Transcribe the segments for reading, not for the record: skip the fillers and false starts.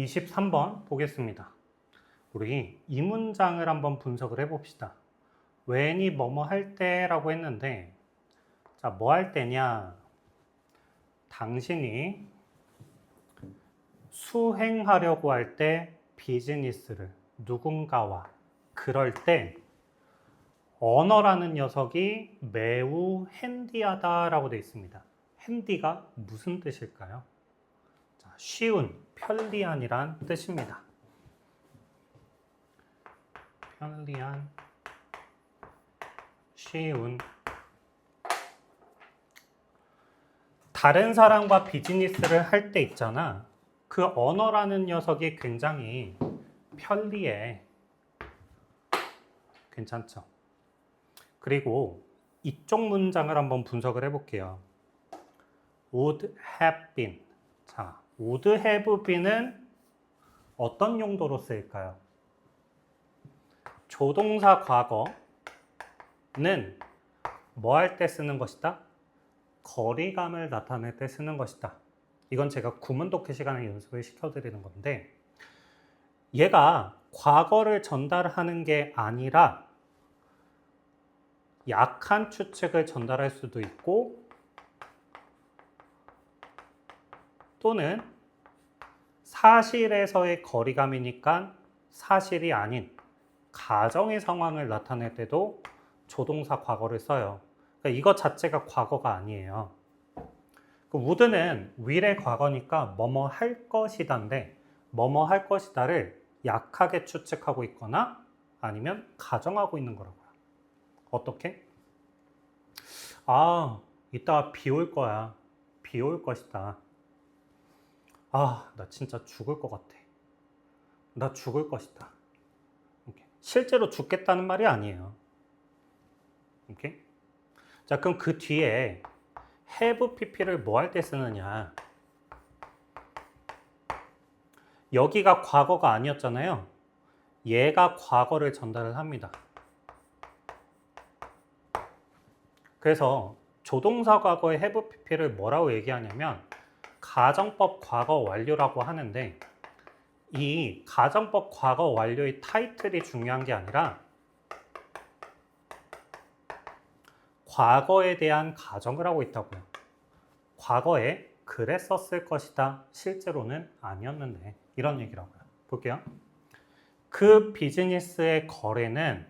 23번 보겠습니다. 우리 이 문장을 한번 분석을 해봅시다. when이 뭐뭐 할 때라고 했는데, 자, 뭐 할 때냐? 당신이 수행하려고 할 때 비즈니스를 누군가와 그럴 때 언어라는 녀석이 매우 핸디하다라고 되어 있습니다. 핸디가 무슨 뜻일까요? 자, 쉬운, 편리한이란 뜻입니다. 편리한, 쉬운. 다른 사람과 비즈니스를 할 때 있잖아. 그 언어라는 녀석이 굉장히 편리해. 괜찮죠? 그리고 이쪽 문장을 한번 분석을 해볼게요. would have been. 자, would have been은 어떤 용도로 쓰일까요? 조동사 과거는 뭐 할 때 쓰는 것이다? 거리감을 나타낼 때 쓰는 것이다. 이건 제가 구문독해 시간에 연습을 시켜드리는 건데, 얘가 과거를 전달하는 게 아니라 약한 추측을 전달할 수도 있고, 또는 사실에서의 거리감이니까 사실이 아닌 가정의 상황을 나타낼 때도 조동사 과거를 써요. 그러니까 이것 자체가 과거가 아니에요. would는 will의 과거니까 뭐뭐 할 것이다인데, 뭐뭐 할 것이다를 약하게 추측하고 있거나 아니면 가정하고 있는 거라고요. 어떻게? 아, 이따가 비 올 거야. 비 올 것이다. 아, 나 진짜 죽을 것 같아. 나 죽을 것이다. 오케이. 실제로 죽겠다는 말이 아니에요. 오케이? 자, 그럼 그 뒤에 have pp를 뭐 할 때 쓰느냐? 여기가 과거가 아니었잖아요. 얘가 과거를 전달을 합니다. 그래서 조동사 과거의 have pp를 뭐라고 얘기하냐면 가정법 과거 완료라고 하는데, 이 가정법 과거 완료의 타이틀이 중요한 게 아니라 과거에 대한 가정을 하고 있다고요. 과거에 그랬었을 것이다. 실제로는 아니었는데, 이런 얘기라고요. 볼게요. 그 비즈니스의 거래는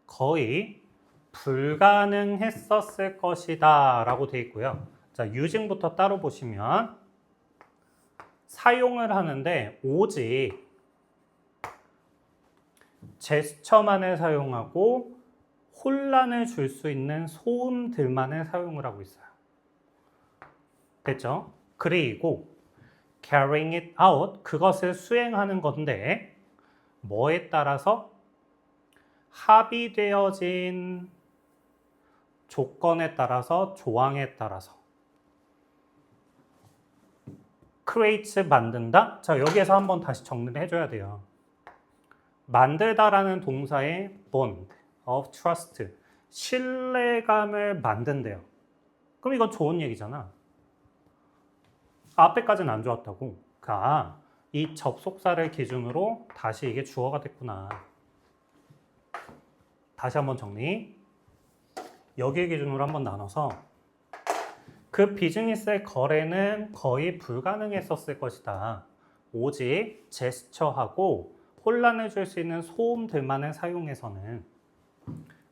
거의 불가능했었을 것이다 라고 되어 있고요. 자, 유징부터 따로 보시면 사용을 하는데 오직 제스처만을 사용하고 혼란을 줄 수 있는 소음들만을 사용을 하고 있어요. 됐죠? 그리고 carrying it out, 그것을 수행하는 건데 뭐에 따라서? 합의되어진 조건에 따라서, 조항에 따라서. create, 만든다? 자, 여기에서 한번 다시 정리를 해줘야 돼요. 만들다라는 동사의 bond of trust, 신뢰감을 만든대요. 그럼 이건 좋은 얘기잖아. 앞에까지는 안 좋았다고. 그러니까 이 접속사를 기준으로 다시 이게 주어가 됐구나. 다시 한번 정리. 여기 기준으로 한번 나눠서 그 비즈니스의 거래는 거의 불가능했었을 것이다. 오직 제스처하고 혼란을 줄 수 있는 소음들만을 사용해서는.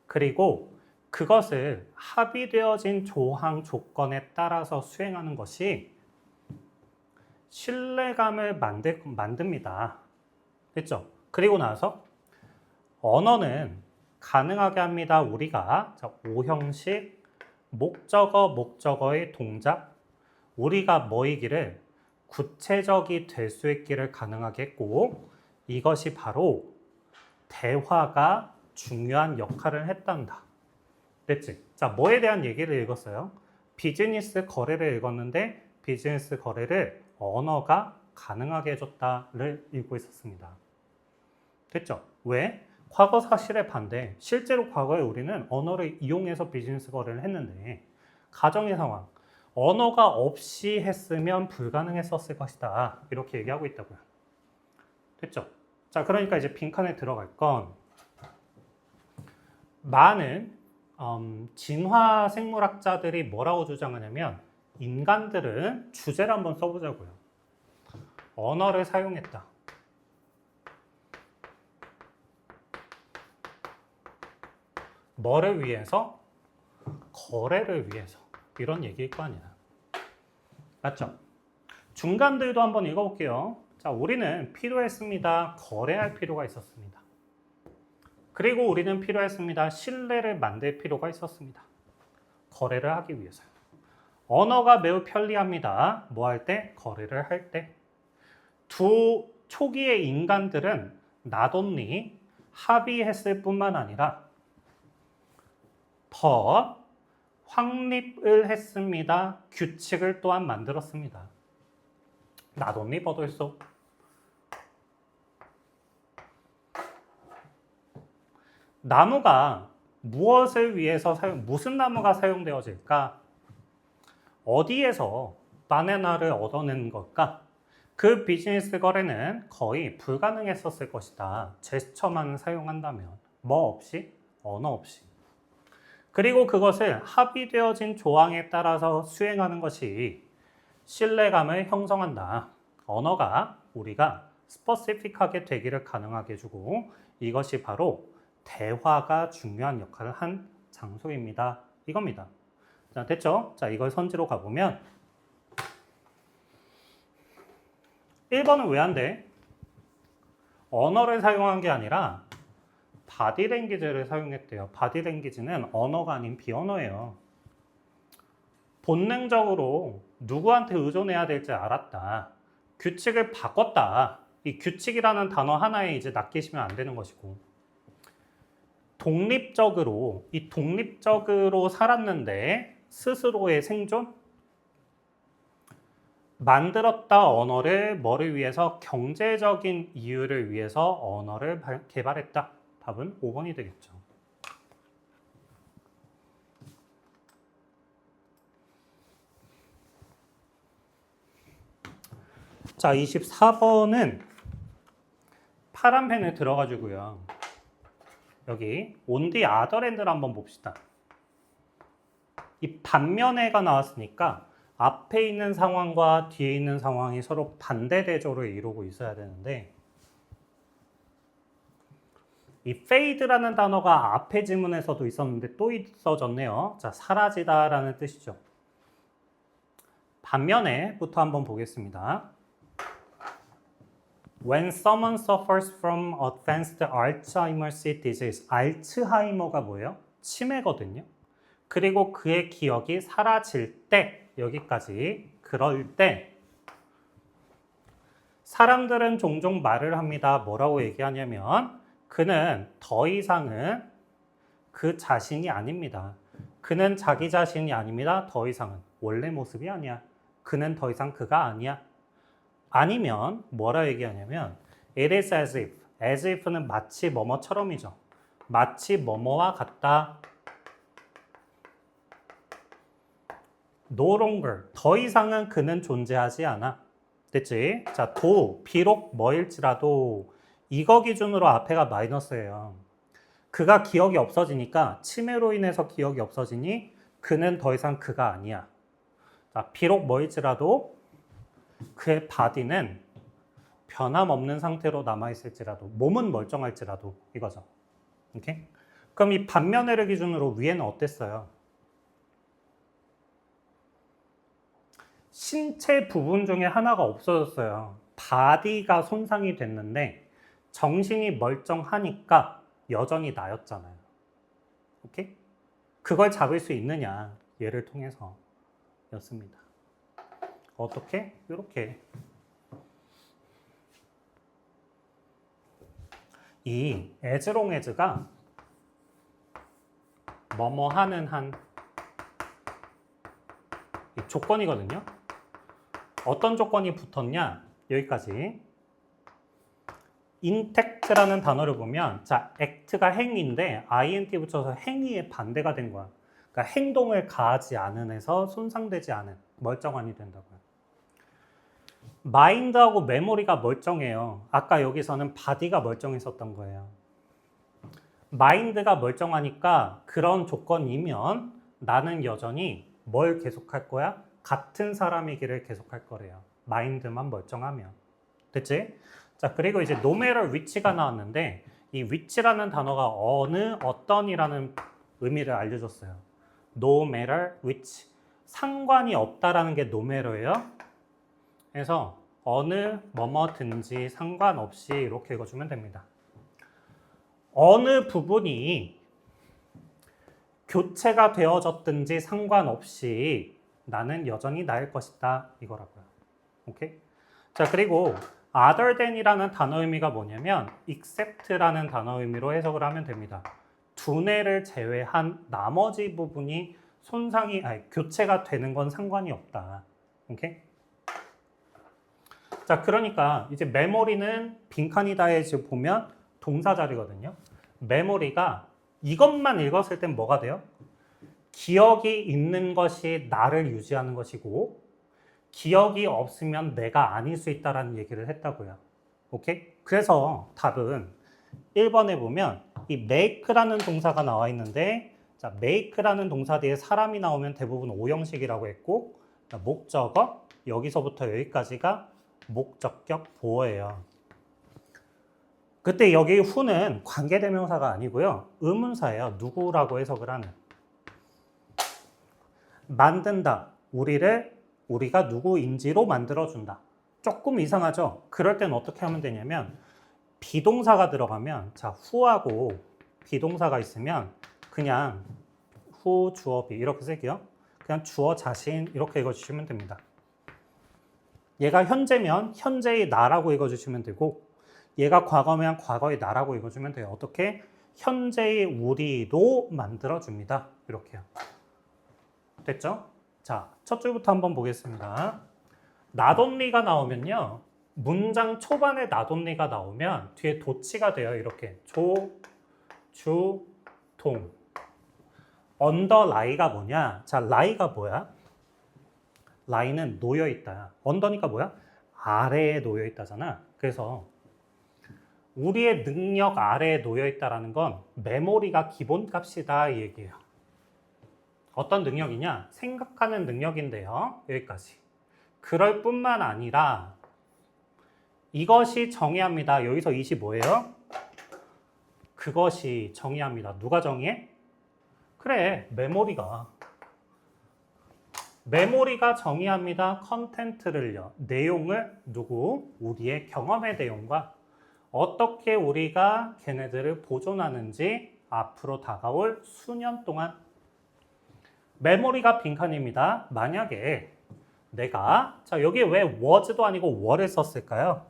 그리고 그것을 합의되어진 조항 조건에 따라서 수행하는 것이 신뢰감을 만듭니다. 됐죠? 그리고 나서 언어는 가능하게 합니다. 우리가 자, 5형식 목적어, 목적어의 동작, 우리가 뭐이기를 구체적이 될 수 있기를 가능하게 했고, 이것이 바로 대화가 중요한 역할을 했단다. 됐지? 자, 뭐에 대한 얘기를 읽었어요? 비즈니스 거래를 읽었는데 비즈니스 거래를 언어가 가능하게 해줬다를 읽고 있었습니다. 됐죠? 왜? 과거 사실의 반대. 실제로 과거에 우리는 언어를 이용해서 비즈니스 거래를 했는데, 가정의 상황. 언어가 없이 했으면 불가능했었을 것이다. 이렇게 얘기하고 있다고요. 됐죠? 자, 그러니까 이제 빈칸에 들어갈 건 많은 진화 생물학자들이 뭐라고 주장하냐면 인간들은 주제를 한번 써보자고요. 언어를 사용했다. 뭐를 위해서? 거래를 위해서. 이런 얘기일 거 아니야. 맞죠? 중간들도 한번 읽어볼게요. 자, 우리는 필요했습니다. 거래할 필요가 있었습니다. 그리고 우리는 필요했습니다. 신뢰를 만들 필요가 있었습니다. 거래를 하기 위해서요. 언어가 매우 편리합니다. 뭐 할 때? 거래를 할 때. 두 초기의 인간들은 not only 합의했을 뿐만 아니라 but 확립을 했습니다. 규칙을 또한 만들었습니다. not only but also. 나무가 무엇을 위해서 무슨 나무가 사용되어질까? 어디에서 바나나를 얻어낸 걸까? 그 비즈니스 거래는 거의 불가능했었을 것이다. 제스처만 사용한다면. 뭐 없이? 언어 없이. 그리고 그것을 합의되어진 조항에 따라서 수행하는 것이 신뢰감을 형성한다. 언어가 우리가 스퍼시픽하게 되기를 가능하게 해주고 이것이 바로 대화가 중요한 역할을 한 장소입니다. 이겁니다. 자, 됐죠? 자, 이걸 선지로 가보면 1번은 왜 안 돼? 언어를 사용한 게 아니라 바디랭귀지를 사용했대요. 바디랭귀지는 언어가 아닌 비언어예요. 본능적으로 누구한테 의존해야 될지 알았다. 규칙을 바꿨다. 이 규칙이라는 단어 하나에 이제 낚이시면 안 되는 것이고 독립적으로 살았는데 스스로의 생존? 만들었다 언어를 뭐를 위해서? 경제적인 이유를 위해서 언어를 개발했다. 답은 5번이 되겠죠. 자, 24번은 파란 펜을 들어가지고요. 여기 on the other hand를 한번 봅시다. 이 반면에가 나왔으니까 앞에 있는 상황과 뒤에 있는 상황이 서로 반대 대조를 이루고 있어야 되는데 이 fade라는 단어가 앞에 지문에서도 있었는데 또 써졌네요. 자, 사라지다라는 뜻이죠. 반면에부터 한번 보겠습니다. When someone suffers from advanced Alzheimer's disease, 알츠하이머가 뭐예요? 치매거든요. 그리고 그의 기억이 사라질 때, 여기까지, 그럴 때 사람들은 종종 말을 합니다. 뭐라고 얘기하냐면 그는 더 이상은 그 자신이 아닙니다. 그는 자기 자신이 아닙니다. 더 이상은 원래 모습이 아니야. 그는 더 이상 그가 아니야. 아니면 뭐라 얘기하냐면 it is as if. as if는 마치 뭐뭐처럼이죠. 마치 뭐뭐와 같다. no longer. 더 이상은 그는 존재하지 않아. 됐지? 자, 비록 뭐일지라도 이거 기준으로 앞에가 마이너스예요. 그가 기억이 없어지니까 치매로 인해서 기억이 없어지니 그는 더 이상 그가 아니야. 자, 비록 뭐일지라도 그의 바디는 변함없는 상태로 남아있을지라도 몸은 멀쩡할지라도 이거죠. 오케이? 그럼 이 반면에를 기준으로 위에는 어땠어요? 신체 부분 중에 하나가 없어졌어요. 바디가 손상이 됐는데 정신이 멀쩡하니까 여전히 나였잖아요. 오케이? 그걸 잡을 수 있느냐? 얘를 통해서 였습니다. 어떻게? 이렇게. 이 as long as가 뭐뭐 하는 한 이 조건이거든요. 어떤 조건이 붙었냐? 여기까지. intact라는 단어를 보면 자, act가 행위인데 ing 붙여서 행위의 반대가 된 거야. 그러니까 행동을 가하지 않은 해서 손상되지 않은. 멀쩡하니 된다고요. 마인드하고 메모리가 멀쩡해요. 아까 여기서는 바디가 멀쩡했었던 거예요. 마인드가 멀쩡하니까 그런 조건이면 나는 여전히 뭘 계속할 거야? 같은 사람이기를 계속할 거래요. 마인드만 멀쩡하면. 됐지? 자, 그리고 이제 no matter which가 나왔는데 이 which라는 단어가 어느, 어떤이라는 의미를 알려줬어요. no matter which. 상관이 없다라는 게 no matter예요. 그래서 어느 뭐뭐든지 상관없이 이렇게 읽어주면 됩니다. 어느 부분이 교체가 되어졌든지 상관없이 나는 여전히 나일 것이다 이거라고요. 오케이? 자, 그리고 other than이라는 단어 의미가 뭐냐면 except라는 단어 의미로 해석을 하면 됩니다. 두뇌를 제외한 나머지 부분이 교체가 되는 건 상관이 없다. 오케이? 자, 그러니까 이제 메모리는 빈칸이다에 지금 보면 동사 자리거든요. 메모리가 이것만 읽었을 땐 뭐가 돼요? 기억이 있는 것이 나를 유지하는 것이고 기억이 없으면 내가 아닐 수 있다라는 얘기를 했다고요. 오케이? 그래서 답은 1번에 보면 이 make라는 동사가 나와 있는데 자, make라는 동사 뒤에 사람이 나오면 대부분 오형식이라고 했고 목적어 여기서부터 여기까지가 목적격 보어예요. 그때 여기 who는 관계대명사가 아니고요. 의문사예요. 누구라고 해석을 하는. 만든다. 우리가 누구인지로 만들어준다. 조금 이상하죠? 그럴 땐 어떻게 하면 되냐면 비동사가 들어가면 자, who하고 비동사가 있으면 그냥 who, 주어, 비 이렇게 쓸게요. 그냥 주어, 자신 이렇게 읽어주시면 됩니다. 얘가 현재면 현재의 나라고 읽어주시면 되고 얘가 과거면 과거의 나라고 읽어주면 돼요. 어떻게? 현재의 우리도 만들어줍니다. 이렇게요. 됐죠? 자, 첫 줄부터 한번 보겠습니다. not only가 나오면요. 문장 초반에 not only가 나오면 뒤에 도치가 돼요. 이렇게 조, 주, 동. underlie가 뭐냐? 자, lie가 뭐야? lie는 놓여있다. under니까 뭐야? 아래에 놓여있다잖아. 그래서 우리의 능력 아래에 놓여있다는 건 메모리가 기본값이다 이 얘기예요. 어떤 능력이냐? 생각하는 능력인데요. 여기까지. 그럴 뿐만 아니라 이것이 정의합니다. 여기서 이시 뭐예요? 그것이 정의합니다. 누가 정의해? 그래, 메모리가. 메모리가 정의합니다. 컨텐츠를요. 내용을 누구? 우리의 경험의 내용과 어떻게 우리가 걔네들을 보존하는지 앞으로 다가올 수년 동안 메모리가 빈칸입니다. 만약에 내가 자 여기 왜 was도 아니고 were를 썼을까요?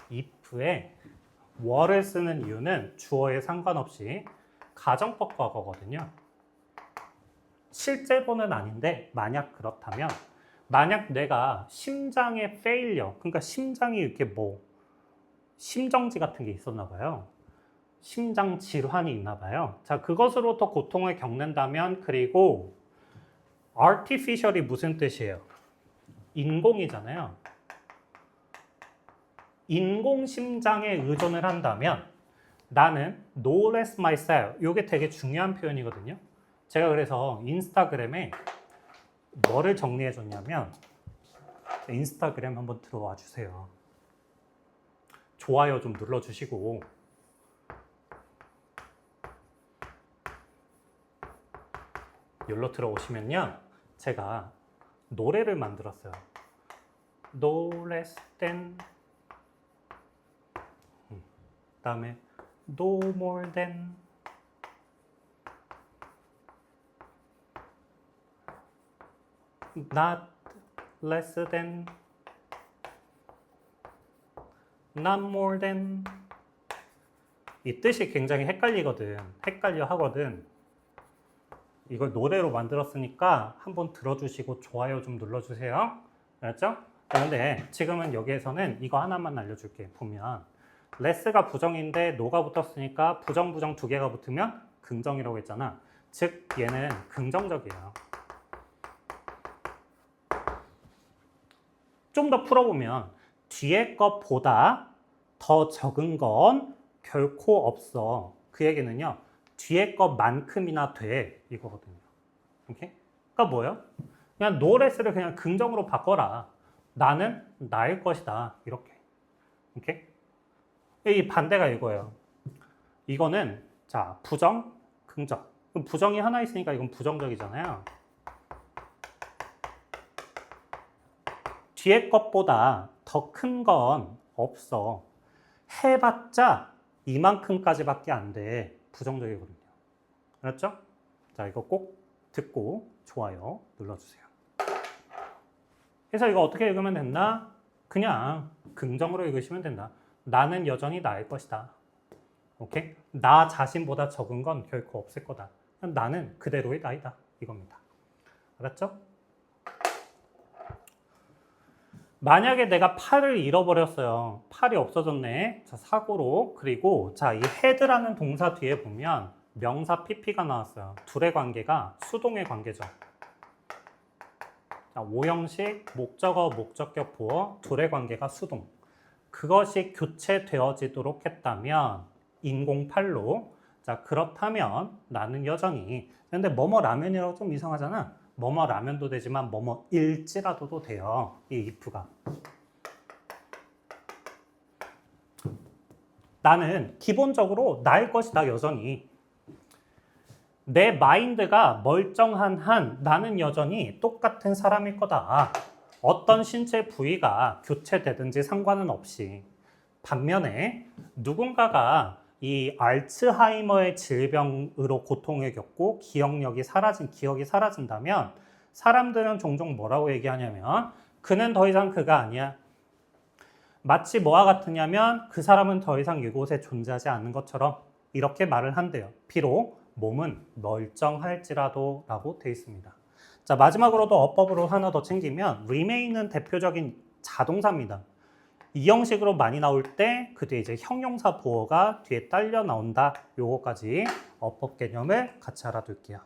if에 were를 쓰는 이유는 주어에 상관없이 가정법 과거거든요. 실제로는 아닌데 만약 그렇다면 만약 내가 심장의 failure 그러니까 심장이 이렇게 심정지 같은 게 있었나 봐요. 심장 질환이 있나 봐요. 자, 그것으로부터 고통을 겪는다면 그리고 artificial이 무슨 뜻이에요? 인공이잖아요. 인공 심장에 의존을 한다면 나는 no less myself. 이게 되게 중요한 표현이거든요. 제가 그래서 인스타그램에 뭐를 정리해 줬냐면 인스타그램 한번 들어와 주세요. 좋아요 좀 눌러주시고 여기로 들어오시면요. 제가 노래를 만들었어요. No less than 그다음에 no more than not less than not more than 이 뜻이 굉장히 헷갈려 하거든. 이걸 노래로 만들었으니까 한번 들어주시고 좋아요 좀 눌러주세요. 알았죠? 그런데 지금은 여기에서는 이거 하나만 알려줄게. 보면 less가 부정인데 no가 붙었으니까 부정 두 개가 붙으면 긍정이라고 했잖아. 즉 얘는 긍정적이에요. 좀 더 풀어보면 뒤에 것보다 더 적은 건 결코 없어. 그 얘기는요. 뒤에 것만큼이나 돼. 이거거든요. 오케이? 그러니까 뭐예요? 그냥 노레스를 그냥 긍정으로 바꿔라. 나는 나일 것이다. 이렇게. 오케이? 이 반대가 이거예요. 이거는 자 부정, 긍정. 그럼 부정이 하나 있으니까 이건 부정적이잖아요. 뒤에 것보다 더 큰 건 없어. 해봤자 이만큼까지밖에 안 돼. 부정적이거든요. 알았죠? 자, 이거 꼭 듣고 좋아요 눌러주세요. 그래서 이거 어떻게 읽으면 된다? 그냥 긍정으로 읽으시면 된다. 나는 여전히 나일 것이다. 오케이? 나 자신보다 적은 건 결코 없을 거다. 나는 그대로의 나이다. 이겁니다. 알았죠? 만약에 내가 팔을 잃어버렸어요. 팔이 없어졌네. 자, 사고로. 그리고 자, 이 head라는 동사 뒤에 보면 명사 pp가 나왔어요. 둘의 관계가 수동의 관계죠. 자, 오형식 목적어, 목적격 보어 둘의 관계가 수동. 그것이 교체되어지도록 했다면 인공팔로. 자, 그렇다면 나는 여전히. 근데 뭐뭐 라면이라고 좀 이상하잖아. 뭐뭐 라면도 되지만 뭐뭐 일지라도도 돼요. 이 if가. 나는 기본적으로 나일 것이다. 여전히. 내 마인드가 멀쩡한 한 나는 여전히 똑같은 사람일 거다. 어떤 신체 부위가 교체되든지 상관은 없이. 반면에 누군가가 이 알츠하이머의 질병으로 고통을 겪고 기억이 사라진다면 사람들은 종종 뭐라고 얘기하냐면 그는 더 이상 그가 아니야. 마치 뭐와 같으냐면 그 사람은 더 이상 이곳에 존재하지 않는 것처럼 이렇게 말을 한대요. 비록 몸은 멀쩡할지라도 라고 되어 있습니다. 자, 마지막으로도 어법으로 하나 더 챙기면 remain은 대표적인 자동사입니다. 이 형식으로 많이 나올 때 그 뒤에 이제 형용사 보어가 뒤에 딸려 나온다. 요거까지 어법 개념을 같이 알아둘게요.